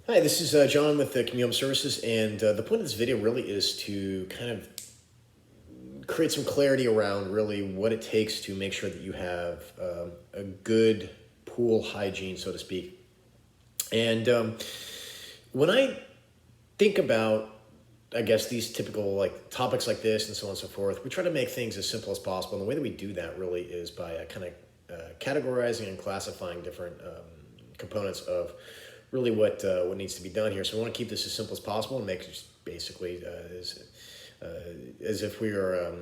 Hi, this is John with the Community Services, and the point of this video really is to kind of create some clarity around really what it takes to make sure that you have a good pool hygiene, so to speak. And when I think about, I guess, these typical like topics like this and so on and so forth, we try to make things as simple as possible. And the way that we do that really is by kind of categorizing and classifying different components of really what needs to be done here. So we want to keep this as simple as possible and make it just basically uh, as if we are.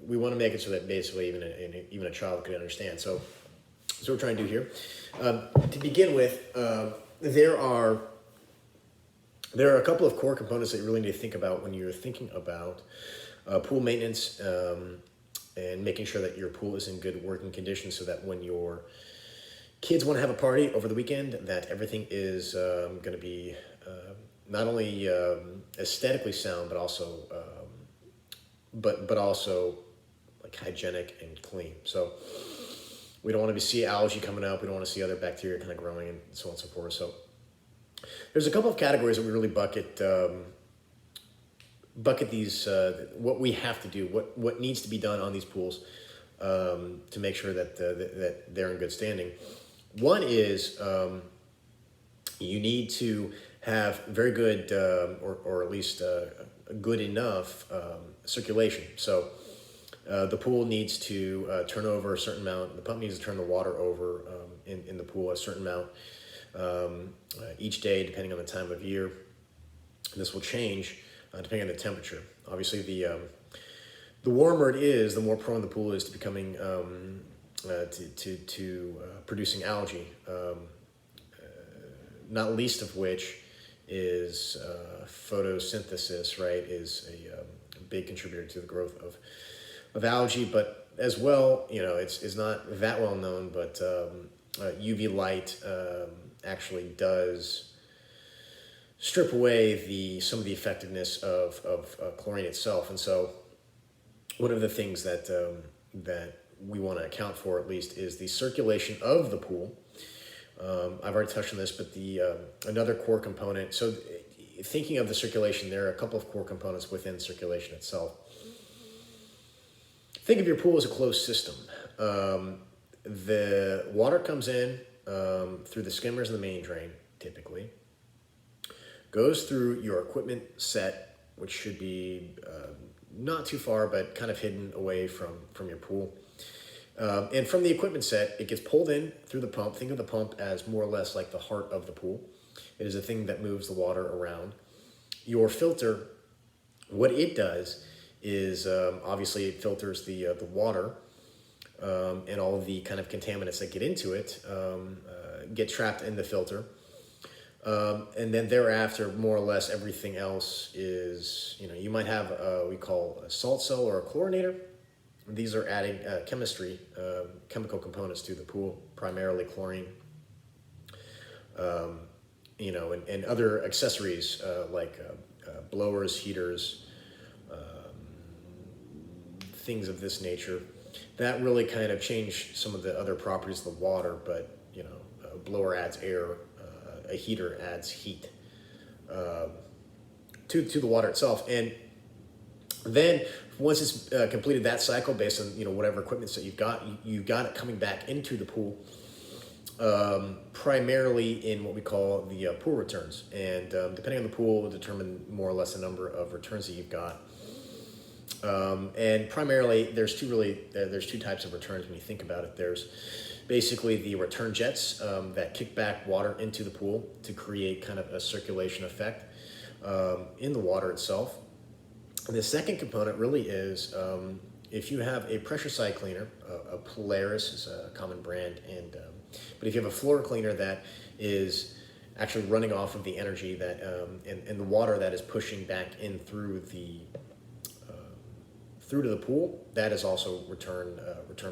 We want to make it so that basically even a child could understand. So that's what we're trying to do here. To begin with, there are a couple of core components that you really need to think about when you're thinking about pool maintenance and making sure that your pool is in good working condition, so that when your kids want to have a party over the weekend, that everything is going to be not only aesthetically sound, but also but also like hygienic and clean. So we don't want to see algae coming up. We don't want to see other bacteria kind of growing and so on and so forth. So there's a couple of categories that we really bucket these what we have to do, what needs to be done on these pools to make sure that they're in good standing. One is you need to have very good or at least good enough circulation. So the pool needs to turn over a certain amount. The pump needs to turn the water over in the pool a certain amount each day, depending on the time of year. This will change depending on the temperature. Obviously, the warmer it is, the more prone the pool is to becoming to producing algae. Not least of which is photosynthesis. Right, is a big contributor to the growth of algae, but as well, it's not that well known, but UV light actually does strip away some of the effectiveness of chlorine itself. And so one of the things that we want to account for, at least, is the circulation of the pool. I've already touched on this, but the another core component. So thinking of the circulation, there are a couple of core components within circulation itself. Think of your pool as a closed system. The water comes in through the skimmers and the main drain, typically, goes through your equipment set, which should be not too far, but kind of hidden away from your pool. And from the equipment set, it gets pulled in through the pump. Think of the pump as more or less like the heart of the pool. It is a thing that moves the water around. Your filter, what it does is obviously it filters the water and all of the kind of contaminants that get into it get trapped in the filter. And then thereafter, more or less everything else is, you might have we call a salt cell or a chlorinator. These are adding chemical components to the pool, primarily chlorine, and other accessories like blowers, heaters, things of this nature. That really kind of change some of the other properties of the water, but a blower adds air, a heater adds heat to the water itself. And then once it's completed that cycle, based on whatever equipment that you've got it coming back into the pool, primarily in what we call the pool returns. And depending on the pool, will determine more or less the number of returns that you've got. And primarily, there's two types of returns when you think about it. There's basically the return jets that kick back water into the pool to create kind of a circulation effect in the water itself. And the second component really is if you have a pressure side cleaner, a Polaris is a common brand, but if you have a floor cleaner that is actually running off of the energy that and the water that is pushing back in through to the pool, that is also return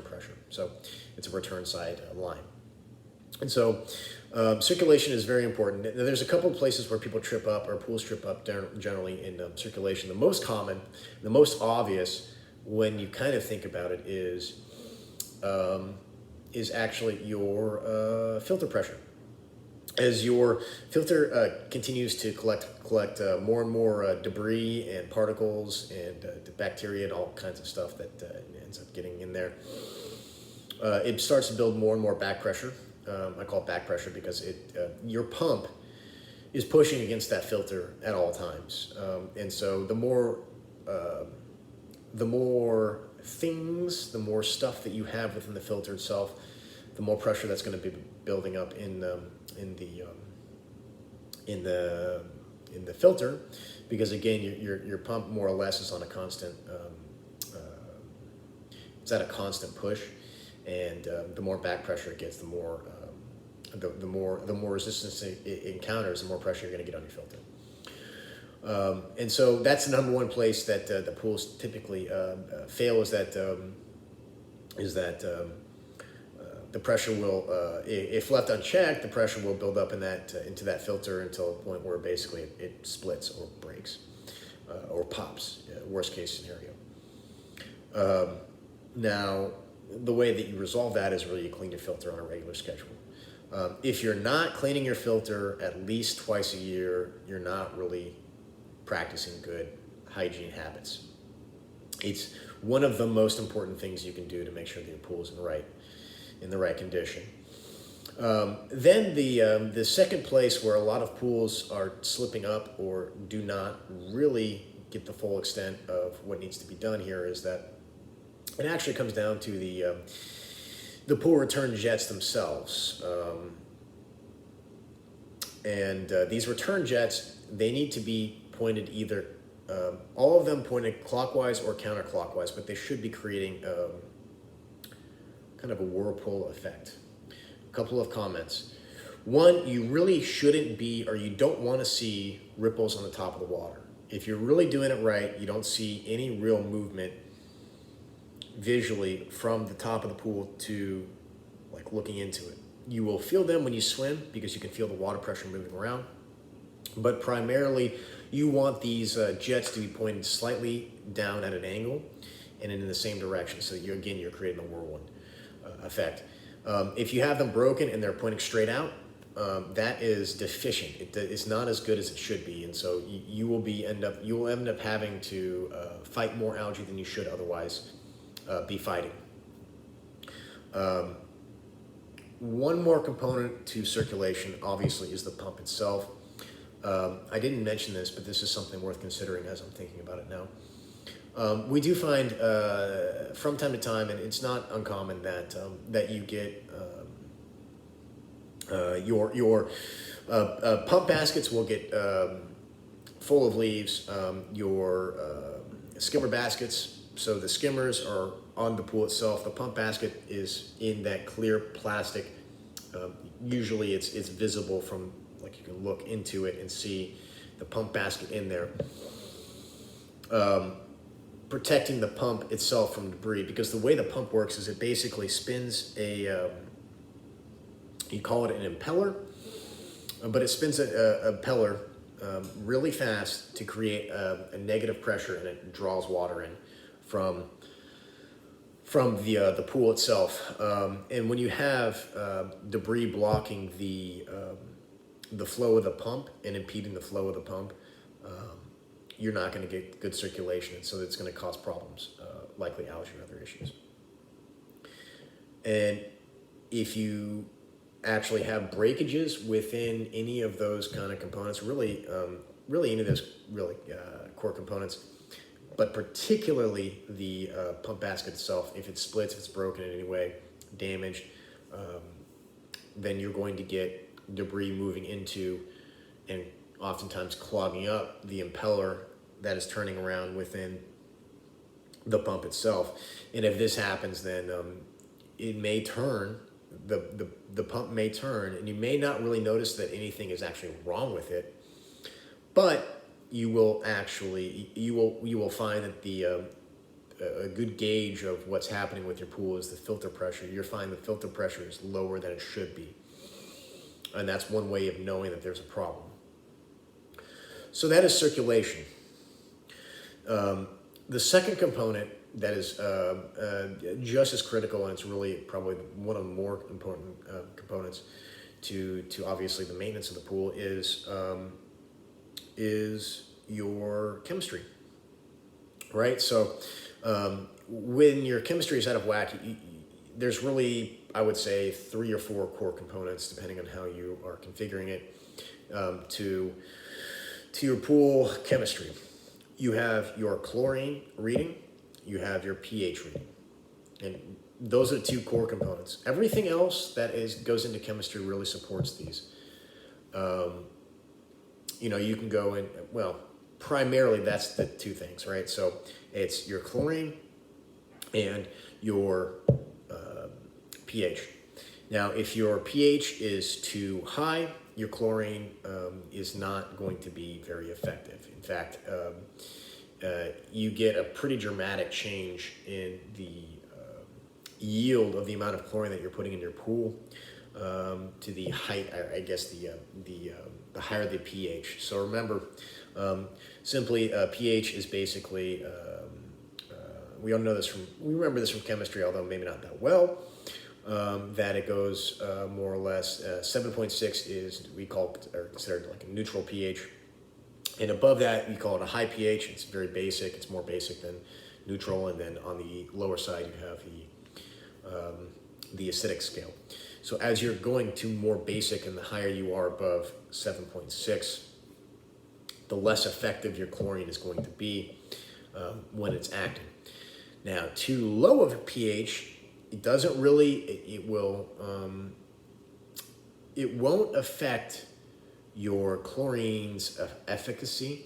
pressure. So it's a return side line. And so circulation is very important. Now, there's a couple of places where people trip up, or pools trip up generally in circulation. The most common, the most obvious when you kind of think about it is actually your filter pressure. as your filter continues to collect more and more debris and particles and the bacteria and all kinds of stuff that ends up getting in there, it starts to build more and more back pressure. I call it back pressure because your pump is pushing against that filter at all times, and so the more things, the more stuff that you have within the filter itself, the more pressure that's going to be building up in the filter, because again, your pump more or less is on a constant it's at a constant push, and the more back pressure it gets, the more resistance it encounters, the more pressure you're going to get on your filter. And so that's the number one place that the pools typically fail, is that the pressure will, if left unchecked, the pressure will build up in that into that filter until a point where basically it splits or breaks or pops. Worst case scenario. Now, the way that you resolve that is really you clean your filter on a regular schedule. If you're not cleaning your filter at least twice a year, you're not really practicing good hygiene habits. It's one of the most important things you can do to make sure that your pool is in the right condition. Then the second place where a lot of pools are slipping up or do not really get the full extent of what needs to be done here is that it actually comes down to the pool return jets themselves. These return jets, they need to be pointed either, all of them pointed clockwise or counterclockwise, but they should be creating kind of a whirlpool effect. A couple of comments. One, you really shouldn't be, or you don't want to see ripples on the top of the water. If you're really doing it right, you don't see any real movement visually from the top of the pool to like looking into it. You will feel them when you swim because you can feel the water pressure moving around. But primarily, you want these jets to be pointed slightly down at an angle and in the same direction. So you're creating a whirlwind effect. If you have them broken and they're pointing straight out, that is deficient. It's not as good as it should be, and so you will end up having to fight more algae than you should otherwise be fighting. One more component to circulation, obviously, is the pump itself. I didn't mention this, but this is something worth considering as I'm thinking about it now. We do find from time to time, and it's not uncommon, that you get your pump baskets will get full of leaves. Your skimmer baskets, so the skimmers are on the pool itself. The pump basket is in that clear plastic. Usually it's visible from, like, you can look into it and see the pump basket in there. Protecting the pump itself from debris, because the way the pump works is it basically spins you call it an impeller, but it spins a impeller really fast to create a negative pressure, and it draws water in from the pool itself. And when you have debris blocking the flow of the pump and impeding the flow of the pump, you're not going to get good circulation, and so it's going to cause problems, likely algae or other issues. And if you actually have breakages within any of those kind of components, really any of those core components, but particularly the pump basket itself, if it splits, if it's broken in any way, damaged, then you're going to get debris moving into and oftentimes clogging up the impeller that is turning around within the pump itself. And if this happens, then it may turn, the pump may turn, and you may not really notice that anything is actually wrong with it, but you will find that a good gauge of what's happening with your pool is the filter pressure. You'll find the filter pressure is lower than it should be, and that's one way of knowing that there's a problem. So that is circulation. The second component that is just as critical, and it's really probably one of the more important components, to obviously the maintenance of the pool is your chemistry, right? So when your chemistry is out of whack, there's really, I would say, 3 or 4 core components, depending on how you are configuring it, to your pool chemistry. You have your chlorine reading, you have your pH reading, and those are the 2 core components. Everything else that goes into chemistry really supports these. You can go in, well, primarily that's the 2 things, right? So it's your chlorine and your pH. Now, if your pH is too high, your chlorine is not going to be very effective. In fact, you get a pretty dramatic change in the yield of the amount of chlorine that you're putting in your pool to the height, I guess, the higher the pH. So remember, simply pH is basically, we remember this from chemistry, although maybe not that well, that it goes more or less, 7.6 is, we call it, or considered like a neutral pH. And above that, we call it a high pH. It's very basic. It's more basic than neutral. And then on the lower side, you have the acidic scale. So as you're going to more basic and the higher you are above 7.6, the less effective your chlorine is going to be when it's acting. Now, too low of a pH, it doesn't really, it won't affect your chlorine's efficacy,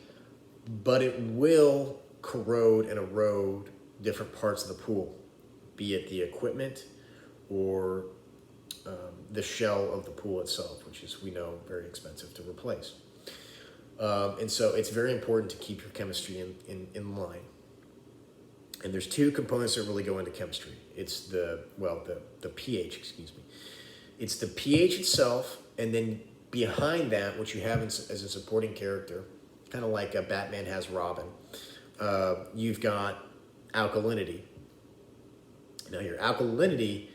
but it will corrode and erode different parts of the pool, be it the equipment or the shell of the pool itself, which is, we know, very expensive to replace. And so it's very important to keep your chemistry in line. And there's 2 components that really go into chemistry. It's the pH, excuse me. It's the pH itself, and then behind that, what you have as a supporting character, kind of like Batman has Robin, you've got alkalinity. Now your alkalinity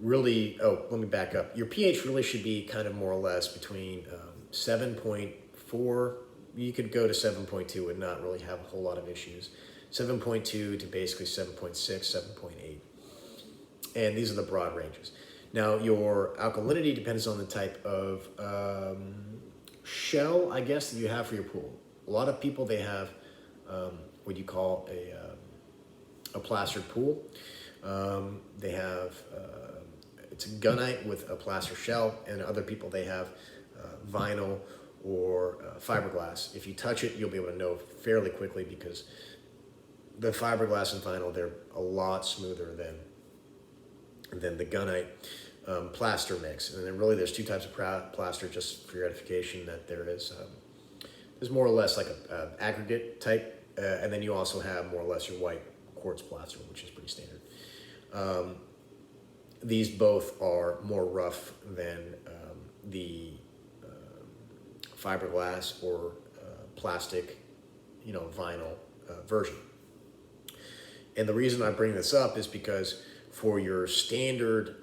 really, let me back up. Your pH really should be kind of more or less between 7.4, you could go to 7.2 and not really have a whole lot of issues. 7.2 to basically 7.6, 7.8. And these are the broad ranges. Now, your alkalinity depends on the type of shell, I guess, that you have for your pool. A lot of people, they have what you call a plastered pool. They have, it's a gunite with a plaster shell, and other people, they have vinyl or fiberglass. If you touch it, you'll be able to know fairly quickly, because the fiberglass and vinyl, they're a lot smoother than the gunite plaster mix. And then really there's 2 types of plaster, just for your edification, that there's more or less like a aggregate type, and then you also have more or less your white quartz plaster, which is pretty standard. These both are more rough than the fiberglass or plastic, vinyl version. And the reason I bring this up is because for your standard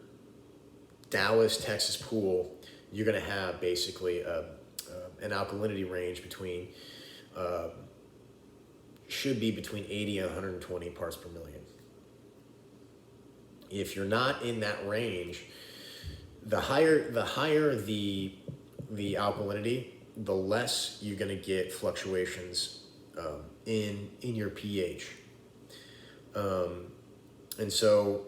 Dallas, Texas pool, you're going to have basically an alkalinity range between, should be between 80 and 120 parts per million. If you're not in that range, the higher the alkalinity, the less you're going to get fluctuations in your pH. And so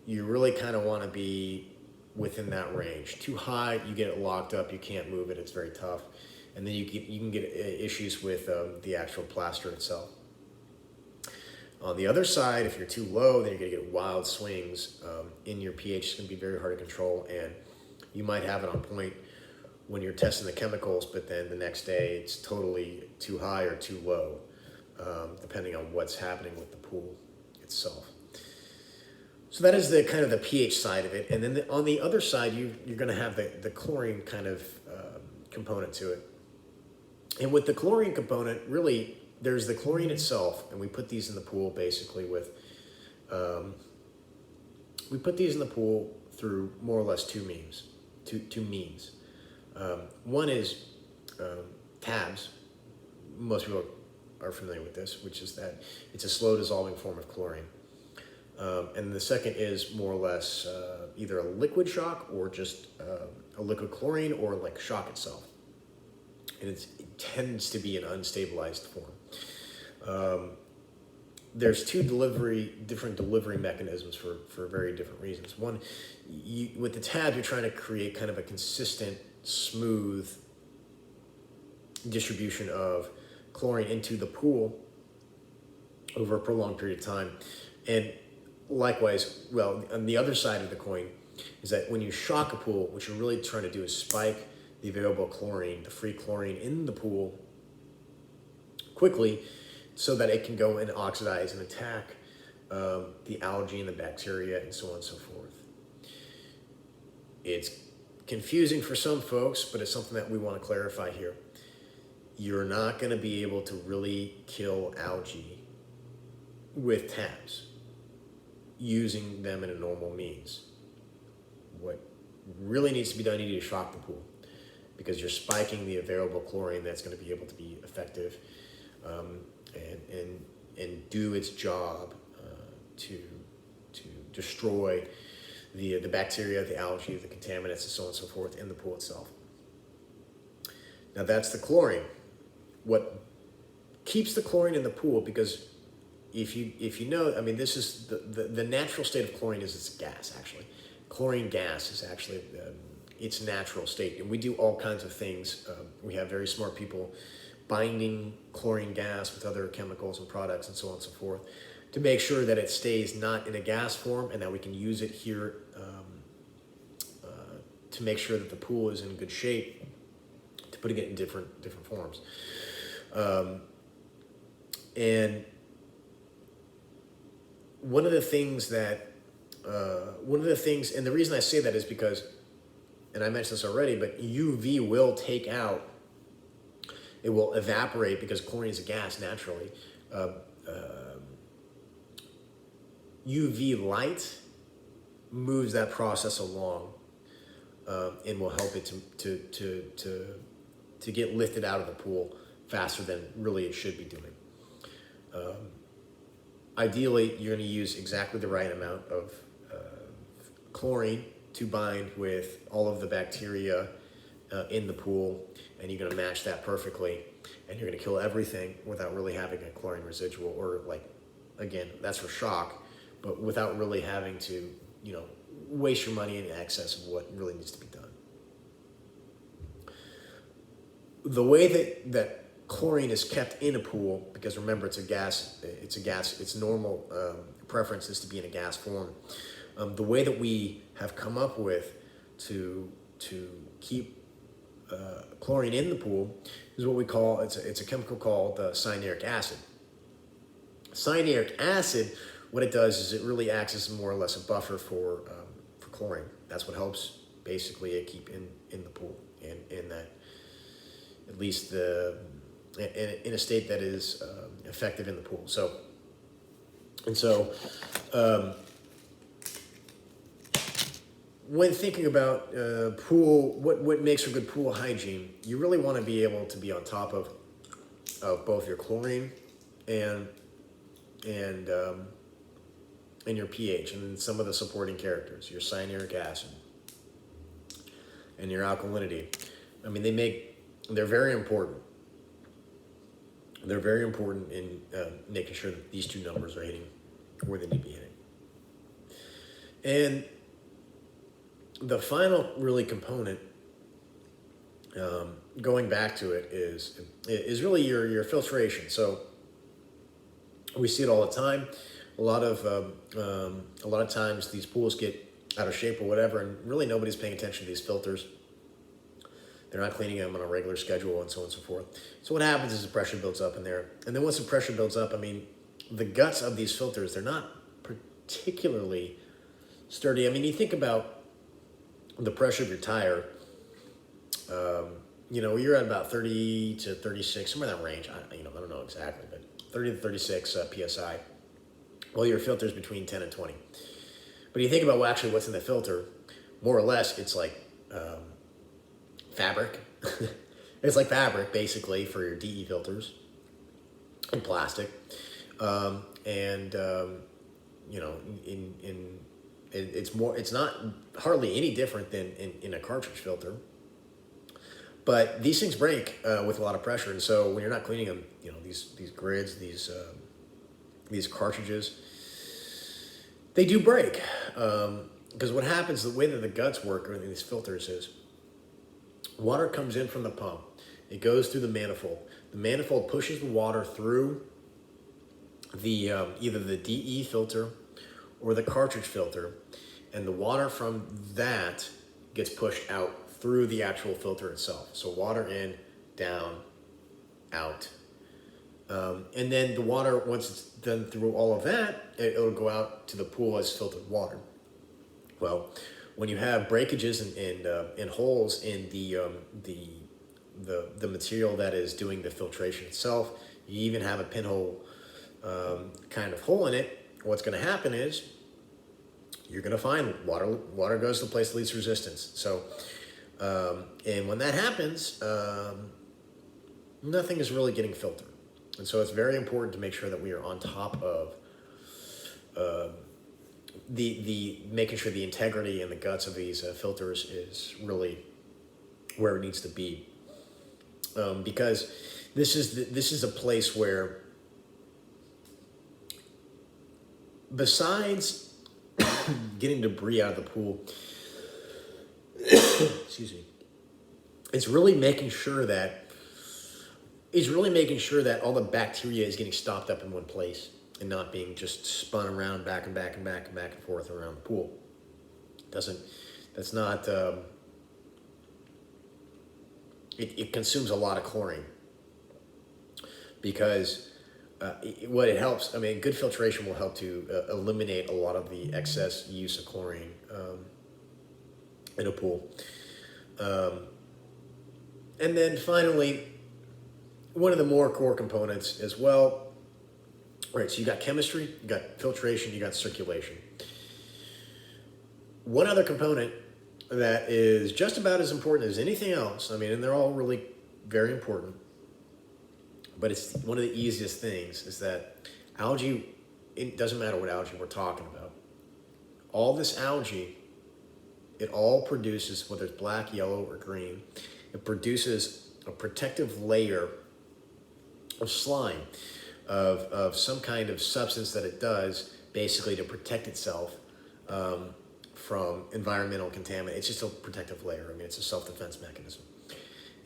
you really kind of want to be within that range. Too high, you get it locked up, you can't move it, it's very tough. And then you can get issues with the actual plaster itself. On the other side, if you're too low, then you're going to get wild swings in your pH. It's going to be very hard to control, and you might have it on point when you're testing the chemicals, but then the next day it's totally too high or too low, depending on what's happening with the pool itself. So that is the kind of the pH side of it. And then on the other side, you're going to have the chlorine kind of component to it. And with the chlorine component, really, there's the chlorine itself, and we put these in the pool basically with, we put these in the pool through more or less two means. One is tabs. Most people are familiar with this, which is that it's a slow dissolving form of chlorine. And the second is more or less either a liquid shock or just a liquid chlorine or like shock itself. And it tends to be an unstabilized form. There's two different delivery mechanisms for very different reasons. One, with the tab, you're trying to create kind of a consistent, smooth distribution of chlorine into the pool over a prolonged period of time. And likewise, well, on the other side of the coin is that when you shock a pool, what you're really trying to do is spike the available chlorine, the free chlorine in the pool quickly, so that it can go and oxidize and attack the algae and the bacteria and so on and so forth. It's confusing for some folks, but it's something that we want to clarify here. You're not going to be able to really kill algae with tabs using them in a normal means. What really needs to be done, you need to shock the pool, because you're spiking the available chlorine that's going to be able to be effective and do its job to destroy the bacteria, the algae, the contaminants, and so on and so forth in the pool itself. Now that's the chlorine. What keeps the chlorine in the pool, because if you know, I mean, this is the natural state of chlorine is it's gas, actually. Chlorine gas is actually its natural state. And we do all kinds of things. We have very smart people binding chlorine gas with other chemicals and products and so on and so forth to make sure that it stays not in a gas form and that we can use it here to make sure that the pool is in good shape, to putting it in different forms. And one of the things, and the reason I say that is because, and I mentioned this already, but UV will take out, it will evaporate, because chlorine is a gas naturally. UV light moves that process along and will help it to get lifted out of the pool faster than really it should be doing. Ideally, you're going to use exactly the right amount of chlorine to bind with all of the bacteria in the pool, and you're going to match that perfectly, and you're going to kill everything without really having a chlorine residual, or like, again, that's for shock, but without really having to, waste your money in excess of what really needs to be done. The way that chlorine is kept in a pool, because remember, it's a gas, its normal preference is to be in a gas form. The way that we have come up with to keep chlorine in the pool is what we call, it's a chemical called cyanuric acid. Cyanuric acid, what it does is it really acts as more or less a buffer for chlorine. That's what helps basically it keep in the pool, and in that, at least in a state that is effective in the pool. So when thinking about pool, what makes for good pool hygiene, you really want to be able to be on top of both your chlorine and your pH, and then some of the supporting characters, your cyanuric acid and your alkalinity. I mean, they're very important. They're very important in making sure that these two numbers are hitting where they need to be hitting. And the final really component, going back to it, is really your filtration. So we see it all the time. A lot of times these pools get out of shape or whatever, and really nobody's paying attention to these filters. They're not cleaning them on a regular schedule and so on and so forth. So what happens is the pressure builds up in there. And then once the pressure builds up, I mean, the guts of these filters, they're not particularly sturdy. I mean, you think about the pressure of your tire, you're at about 30 to 36, somewhere in that range. I don't know exactly, but 30 to 36 PSI. Well, your filter's between 10 and 20. But you think about what's in the filter, more or less, it's like fabric. It's like fabric, basically, for your DE filters and plastic. And you know, it's not hardly any different than in a cartridge filter. But these things break with a lot of pressure, and so when you're not cleaning them, you know, these grids, these cartridges, they do break. Because what happens, the way that the guts work in these filters is water comes in from the pump. It goes through the manifold. The manifold pushes the water through the either the DE filter or the cartridge filter, and the water from that gets pushed out through the actual filter itself. So water in, down, out. And then the water, once it's done through all of that, it'll go out to the pool as filtered water. Well, when you have breakages and holes in the material that is doing the filtration itself, you even have a pinhole kind of hole in it, what's going to happen is you're going to find water goes to the place of least resistance. So, and when that happens, nothing is really getting filtered. And so it's very important to make sure that we are on top of the making sure the integrity and the guts of these filters is really where it needs to be, because this is a place where, besides getting debris out of the pool, excuse me, it's really making sure that all the bacteria is getting stopped up in one place and not being just spun around back and forth around the pool. It consumes a lot of chlorine, because what it helps, I mean, good filtration will help to eliminate a lot of the excess use of chlorine in a pool. And then finally, one of the more core components as well, right, so you got chemistry, you got filtration, you got circulation. One other component that is just about as important as anything else, I mean, and they're all really very important, but it's one of the easiest things, is that algae, it doesn't matter what algae we're talking about. All this algae, it all produces, whether it's black, yellow, or green, it produces a protective layer of slime, of some kind of substance that it does basically to protect itself from environmental contaminant. It's just a protective layer. I mean, it's a self-defense mechanism.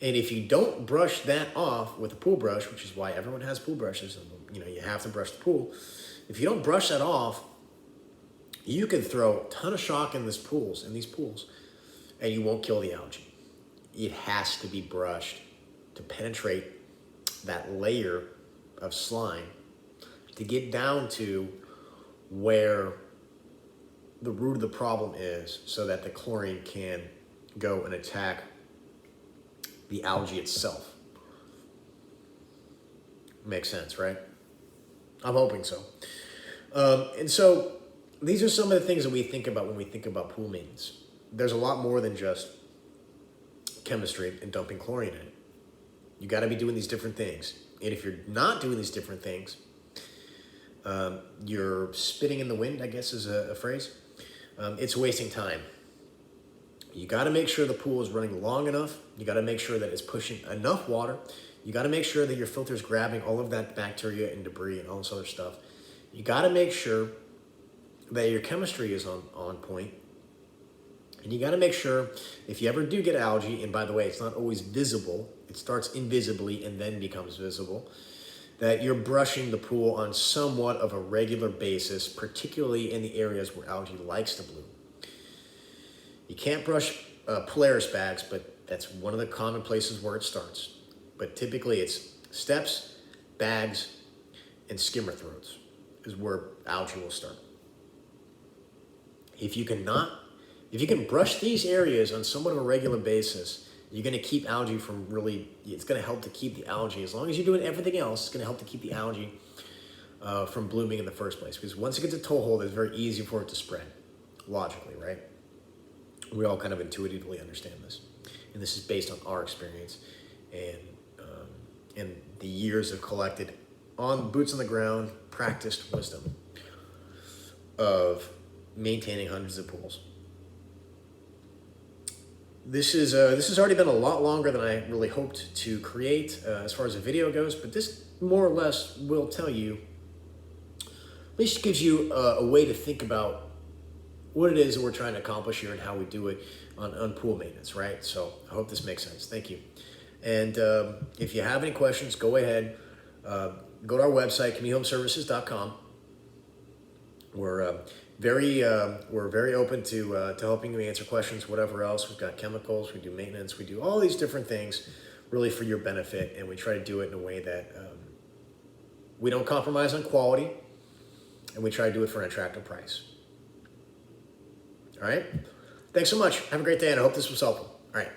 And if you don't brush that off with a pool brush, which is why everyone has pool brushes, and you know, you have to brush the pool. If you don't brush that off, you can throw a ton of shock in these pools, and you won't kill the algae. It has to be brushed to penetrate that layer of slime to get down to where the root of the problem is, so that the chlorine can go and attack the algae itself. Makes sense, right? I'm hoping so. And so these are some of the things that we think about when we think about pool maintenance. There's a lot more than just chemistry and dumping chlorine in it. You got to be doing these different things. And if you're not doing these different things, you're spitting in the wind, I guess is a phrase. It's wasting time. You got to make sure the pool is running long enough. You got to make sure that it's pushing enough water. You got to make sure that your filter is grabbing all of that bacteria and debris and all this other stuff. You got to make sure that your chemistry is on point. And you got to make sure, if you ever do get algae, and by the way, it's not always visible, it starts invisibly and then becomes visible, that you're brushing the pool on somewhat of a regular basis, particularly in the areas where algae likes to bloom. You can't brush Polaris bags, but that's one of the common places where it starts. But typically it's steps, bags, and skimmer throats is where algae will start. If you can brush these areas on somewhat of a regular basis, you're going to keep algae from it's going to help to keep the algae, as long as you're doing everything else, it's going to help to keep the algae from blooming in the first place. Because once it gets a toehold, it's very easy for it to spread, logically, right? We all kind of intuitively understand this. and this is based on our experience and the years of collected on boots on the ground, practiced wisdom of maintaining hundreds of pools. This has already been a lot longer than I really hoped to create as far as a video goes, but this more or less will tell you, at least gives you a way to think about what it is that we're trying to accomplish here and how we do it on pool maintenance, right? So I hope this makes sense. Thank you. And if you have any questions, go ahead, go to our website, CommuteHomeServices.com. We're very open to helping you answer questions, whatever else. We've got chemicals, we do maintenance, we do all these different things really for your benefit, and we try to do it in a way that we don't compromise on quality, and we try to do it for an attractive price. All right? Thanks so much. Have a great day, and I hope this was helpful. All right.